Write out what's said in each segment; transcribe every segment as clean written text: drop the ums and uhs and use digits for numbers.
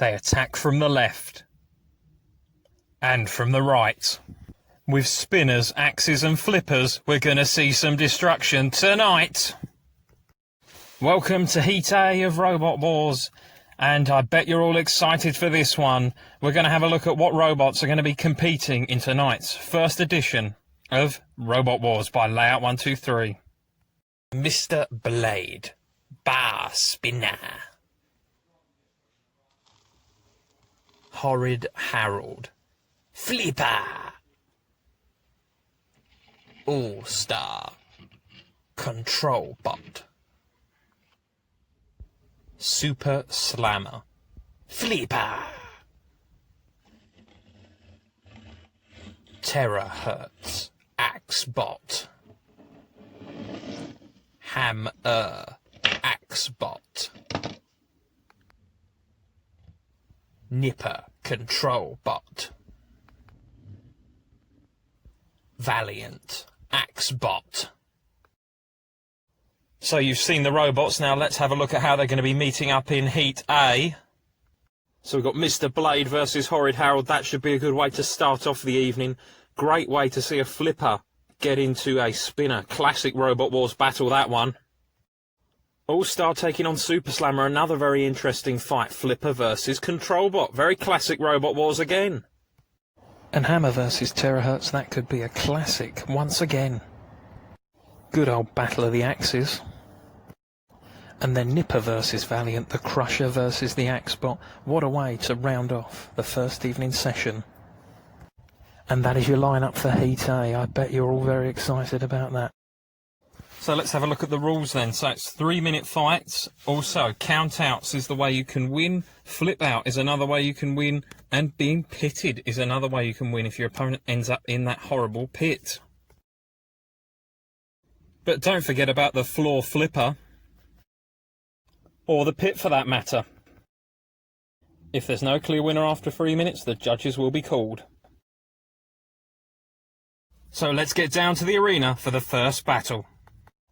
They attack from the left and from the right. With spinners, axes and flippers, we're going to see some destruction tonight. Welcome to Heat A of Robot Wars, and I bet you're all excited for this one. We're going to have a look at what robots are going to be competing in tonight's first edition of Robot Wars by Layout123. Mr. Blade, Bar Spinner. Horrid Harold, Flipper. All-Star, Control Bot. Super Slammer, Flipper. Terahertz, Axebot. Hammer, Axebot. Nipper, Control Bot. Valiant, Axebot. So you've seen the robots, now let's have a look at how they're going to be meeting up in Heat A. So we've got Mr. Blade versus Horrid Harold. That should be a good way to start off the evening. Great way to see a flipper get into a spinner. Classic Robot Wars battle, that one. All-Star taking on Super Slammer, another very interesting fight. Flipper versus Control Bot. Very classic Robot Wars again. And Hammer versus Terahertz, that could be a classic once again. Good old battle of the axes. And then Nipper versus Valiant, the Crusher versus the Axebot. What a way to round off the first evening session. And that is your lineup for Heat A. I bet you're all very excited about that. So let's have a look at the rules then. So it's 3-minute fights. Also, count-outs is the way you can win. Flip-out is another way you can win. And being pitted is another way you can win if your opponent ends up in that horrible pit. But don't forget about the floor flipper. Or the pit for that matter. If there's no clear winner after 3 minutes, the judges will be called. So let's get down to the arena for the first battle.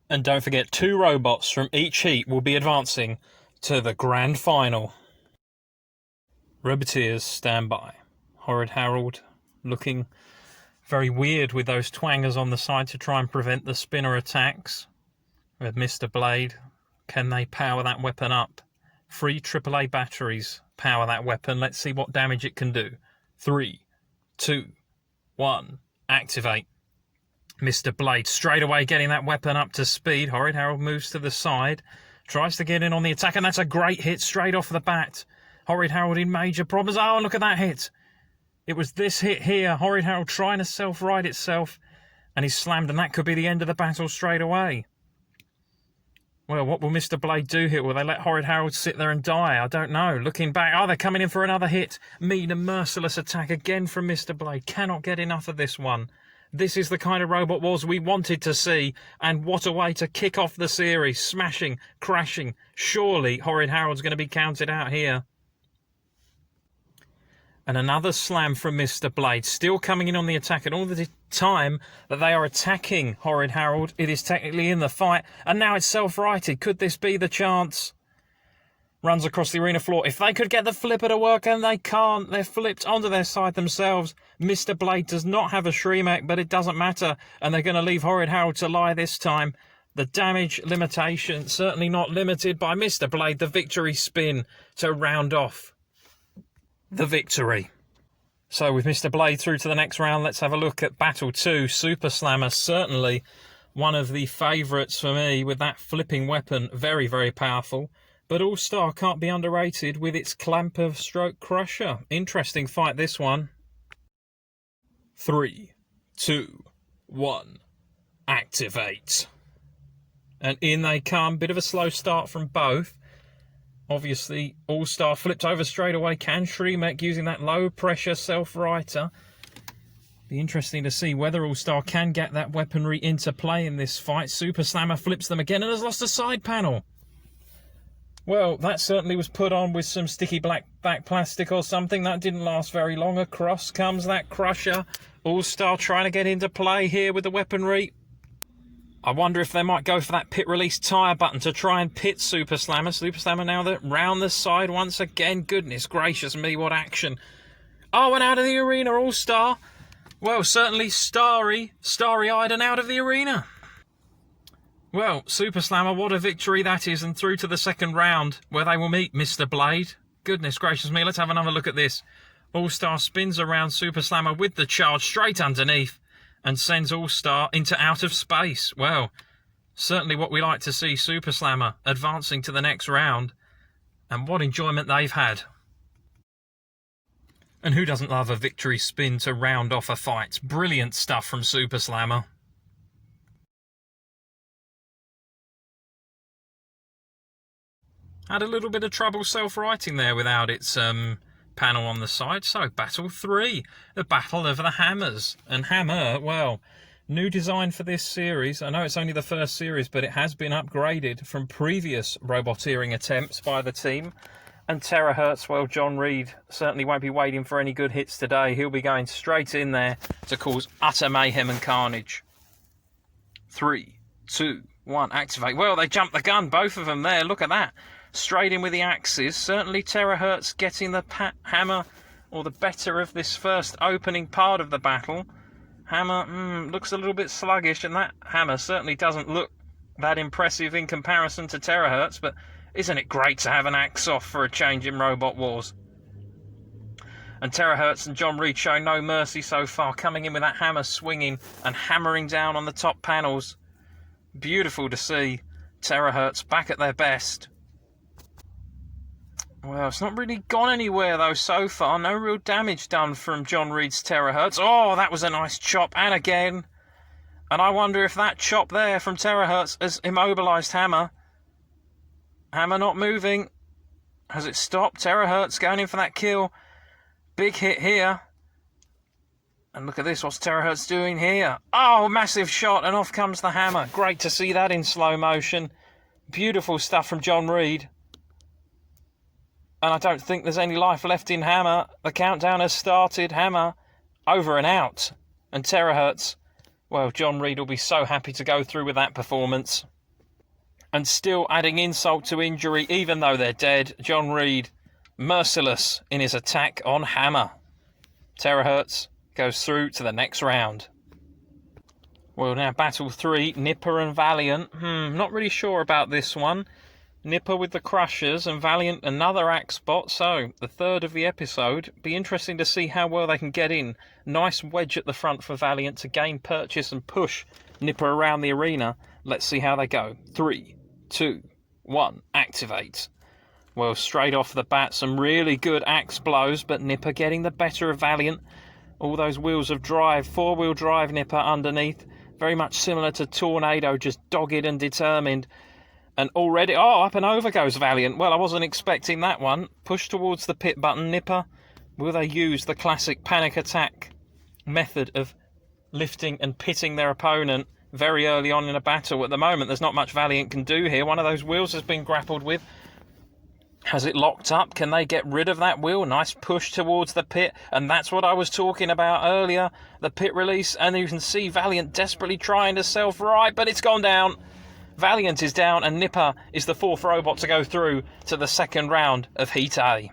And don't forget, 2 robots from each heat will be advancing to the grand final. Roboteers, stand by. Horrid Harold looking very weird with those twangers on the side to try and prevent the spinner attacks. With Mr. Blade, can they power that weapon up? 3 AAA batteries power that weapon. Let's see what damage it can do. 3, 2, 1, activate. Mr. Blade straight away getting that weapon up to speed. Horrid Harold moves to the side, tries to get in on the attack, and that's a great hit straight off the bat. Horrid Harold in major problems. Oh, look at that hit. It was this hit here. Horrid Harold trying to self-right itself, and he's slammed, and that could be the end of the battle straight away. Well, what will Mr. Blade do here? Will they let Horrid Harold sit there and die? I don't know. Looking back, oh, they're coming in for another hit. Mean and merciless attack again from Mr. Blade. Cannot get enough of this one. This is the kind of Robot Wars we wanted to see, and what a way to kick off the series. Smashing, crashing. Surely Horrid Harold's going to be counted out here. And another slam from Mr. Blade, still coming in on the attack, and all the time that they are attacking Horrid Harold, it is technically in the fight, and now it's self-righted. Could this be the chance? Runs across the arena floor. If they could get the flipper to work, and they can't, they're flipped onto their side themselves. Mr. Blade does not have a Shremek, but it doesn't matter, and they're going to leave Horrid Harold to lie this time. The damage limitation certainly not limited by Mr. Blade. The victory spin to round off the victory. So with Mr. Blade through to the next round, let's have a look at Battle 2. Super Slammer, certainly one of the favourites for me with that flipping weapon. Very, very powerful. But All-Star can't be underrated with its clamper stroke crusher. Interesting fight, this one. 3, 2, 1, activate. And in they come. Bit of a slow start from both. Obviously, All-Star flipped over straight away. Can Shremek using that low-pressure self-righter. Be interesting to see whether All-Star can get that weaponry into play in this fight. Super Slammer flips them again and has lost a side panel. Well, that certainly was put on with some sticky black back plastic or something. That didn't last very long. Across comes that crusher. All-Star trying to get into play here with the weaponry. I wonder if they might go for that pit release tyre button to try and pit Super Slammer. Super Slammer now round the side once again. Goodness gracious me, what action. Oh, and out of the arena, All-Star. Well, certainly starry-eyed and out of the arena. Well, Super Slammer, what a victory that is, and through to the second round, where they will meet Mr. Blade. Goodness gracious me, let's have another look at this. All-Star spins around Super Slammer with the charge straight underneath, and sends All-Star into outer space. Well, certainly what we like to see, Super Slammer advancing to the next round. And what enjoyment they've had. And who doesn't love a victory spin to round off a fight? Brilliant stuff from Super Slammer. Had a little bit of trouble self-righting there without its panel on the side. So, Battle 3, the Battle of the Hammers. And Hammer, well, new design for this series. I know it's only the first series, but it has been upgraded from previous roboteering attempts by the team. And Terahertz, well, John Reed certainly won't be waiting for any good hits today. He'll be going straight in there to cause utter mayhem and carnage. 3, 2, 1, activate. Well, they jumped the gun, both of them there. Look at that. Straight in with the axes. Certainly Terahertz getting the hammer or the better of this first opening part of the battle. Hammer looks a little bit sluggish, and that hammer certainly doesn't look that impressive in comparison to Terahertz, but isn't it great to have an axe off for a change in Robot Wars? And Terahertz and John Reed showing no mercy so far, coming in with that hammer swinging and hammering down on the top panels. Beautiful to see Terahertz back at their best. Well, it's not really gone anywhere, though, so far. No real damage done from John Reed's Terahertz. Oh, that was a nice chop, and again. And I wonder if that chop there from Terahertz has immobilised Hammer. Hammer not moving. Has it stopped? Terahertz going in for that kill. Big hit here. And look at this, what's Terahertz doing here? Oh, massive shot, and off comes the hammer. Great to see that in slow motion. Beautiful stuff from John Reed. And I don't think there's any life left in Hammer. The countdown has started. Hammer over and out. And Terahertz, well, John Reed will be so happy to go through with that performance. And still adding insult to injury, even though they're dead. John Reed, merciless in his attack on Hammer. Terahertz goes through to the next round. Well, now Battle 3, Nipper and Valiant. Not really sure about this one. Nipper with the Crushers and Valiant another axe bot. So, the third of the episode. Be interesting to see how well they can get in. Nice wedge at the front for Valiant to gain purchase and push Nipper around the arena. Let's see how they go. 3, 2, 1, activate. Well, straight off the bat, some really good axe blows, but Nipper getting the better of Valiant. All those wheels of drive, four-wheel drive Nipper underneath. Very much similar to Tornado, just dogged and determined. And already, up and over goes Valiant. Well, I wasn't expecting that one. Push towards the pit button, Nipper. Will they use the classic panic attack method of lifting and pitting their opponent very early on in a battle? At the moment, there's not much Valiant can do here. One of those wheels has been grappled with. Has it locked up? Can they get rid of that wheel? Nice push towards the pit. And that's what I was talking about earlier. The pit release. And you can see Valiant desperately trying to self-right, but it's gone down. Valiant is down, and Nipper is the fourth robot to go through to the second round of Heat A.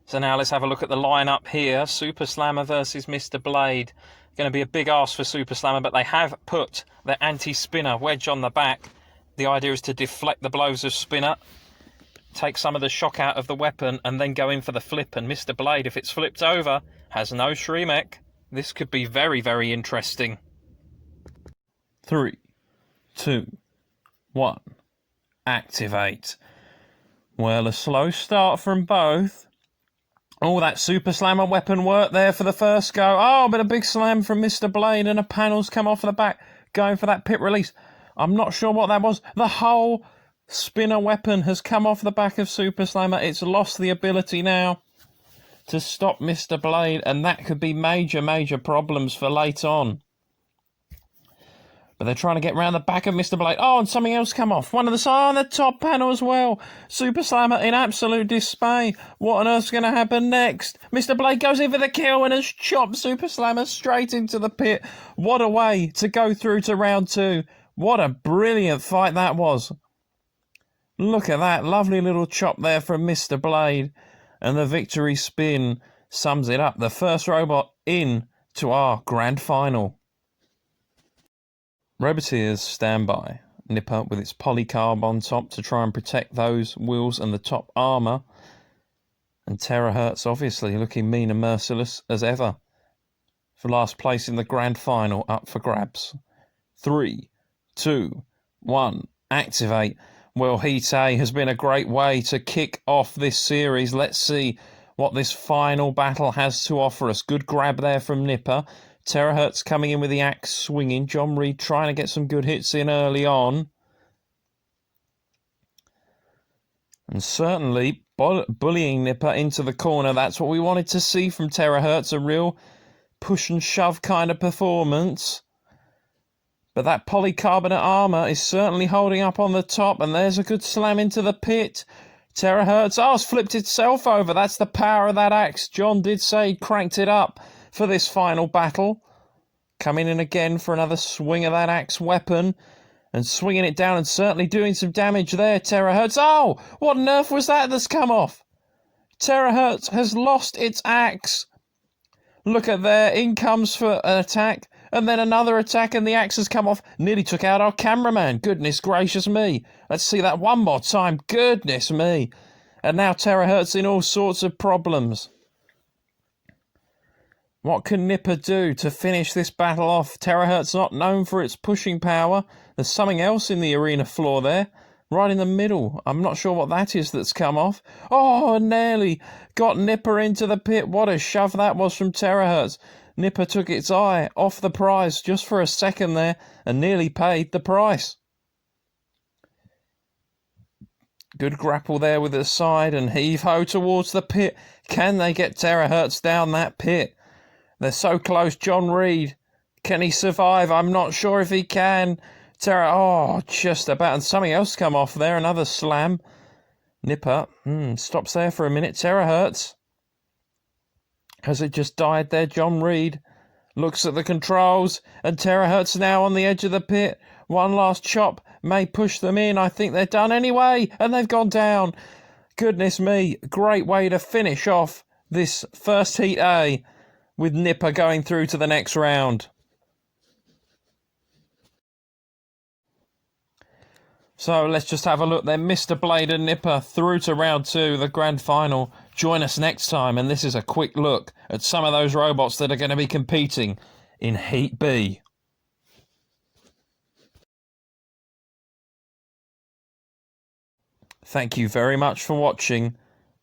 So now let's have a look at the lineup here. Super Slammer versus Mr. Blade. Going to be a big ask for Super Slammer, but they have put their anti-spinner wedge on the back. The idea is to deflect the blows of Spinner, take some of the shock out of the weapon, and then go in for the flip. And Mr. Blade, if it's flipped over, has no Shremek. This could be very, very interesting. 3, 2, 1, activate. Well, a slow start from both. Oh, that Super Slammer weapon work there for the first go. Oh, but a big slam from Mr. Blade, and a panel's come off the back, going for that pit release. I'm not sure what that was. The whole spinner weapon has come off the back of Super Slammer. It's lost the ability now to stop Mr. Blade, and that could be major, major problems for late on. But they're trying to get round the back of Mr. Blade. Oh, and something else come off. One of the side on the top panel as well. Super Slammer in absolute dismay. What on earth's going to happen next? Mr. Blade goes in for the kill and has chopped Super Slammer straight into the pit. What a way to go through to round 2. What a brilliant fight that was. Look at that lovely little chop there from Mr. Blade. And the victory spin sums it up. The first robot in to our grand final. Roboteers stand by. Nipper with its polycarb on top to try and protect those wheels and the top armour. And Terahertz obviously looking mean and merciless as ever. For last place in the grand final, up for grabs. 3, 2, 1, activate. Well, Heat A has been a great way to kick off this series. Let's see what this final battle has to offer us. Good grab there from Nipper. Terahertz coming in with the axe swinging. John Reed trying to get some good hits in early on. And certainly bullying Nipper into the corner. That's what we wanted to see from Terahertz. A real push and shove kind of performance. But that polycarbonate armour is certainly holding up on the top. And there's a good slam into the pit. Terahertz, oh, it's flipped itself over. That's the power of that axe. John did say he cranked it up for this final battle. Coming in again for another swing of that axe weapon. And swinging it down and certainly doing some damage there, Terahertz. Oh, what on earth was that that's come off? Terahertz has lost its axe. Look at there, in comes for an attack. And then another attack and the axe has come off. Nearly took out our cameraman. Goodness gracious me. Let's see that one more time. Goodness me. And now Terahertz in all sorts of problems. What can Nipper do to finish this battle off? Terahertz not known for its pushing power. There's something else in the arena floor there. Right in the middle. I'm not sure what that is that's come off. Oh, nearly got Nipper into the pit. What a shove that was from Terahertz. Nipper took its eye off the prize just for a second there and nearly paid the price. Good grapple there with the side and heave-ho towards the pit. Can they get Terahertz down that pit? They're so close. John Reed, can he survive? I'm not sure if he can. Oh, just about. And something else come off there. Another slam. Nipper stops there for a minute. Terahertz. Has it just died there? John Reed looks at the controls. And Terahertz now on the edge of the pit. One last chop may push them in. I think they're done anyway. And they've gone down. Goodness me. Great way to finish off this first Heat A, with Nipper going through to the next round. So let's just have a look then. Mr. Blade and Nipper through to round 2, the grand final. Join us next time, and this is a quick look at some of those robots that are going to be competing in Heat B. Thank you very much for watching.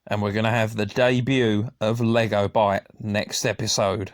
And we're going to have the debut of Lego Byte next episode.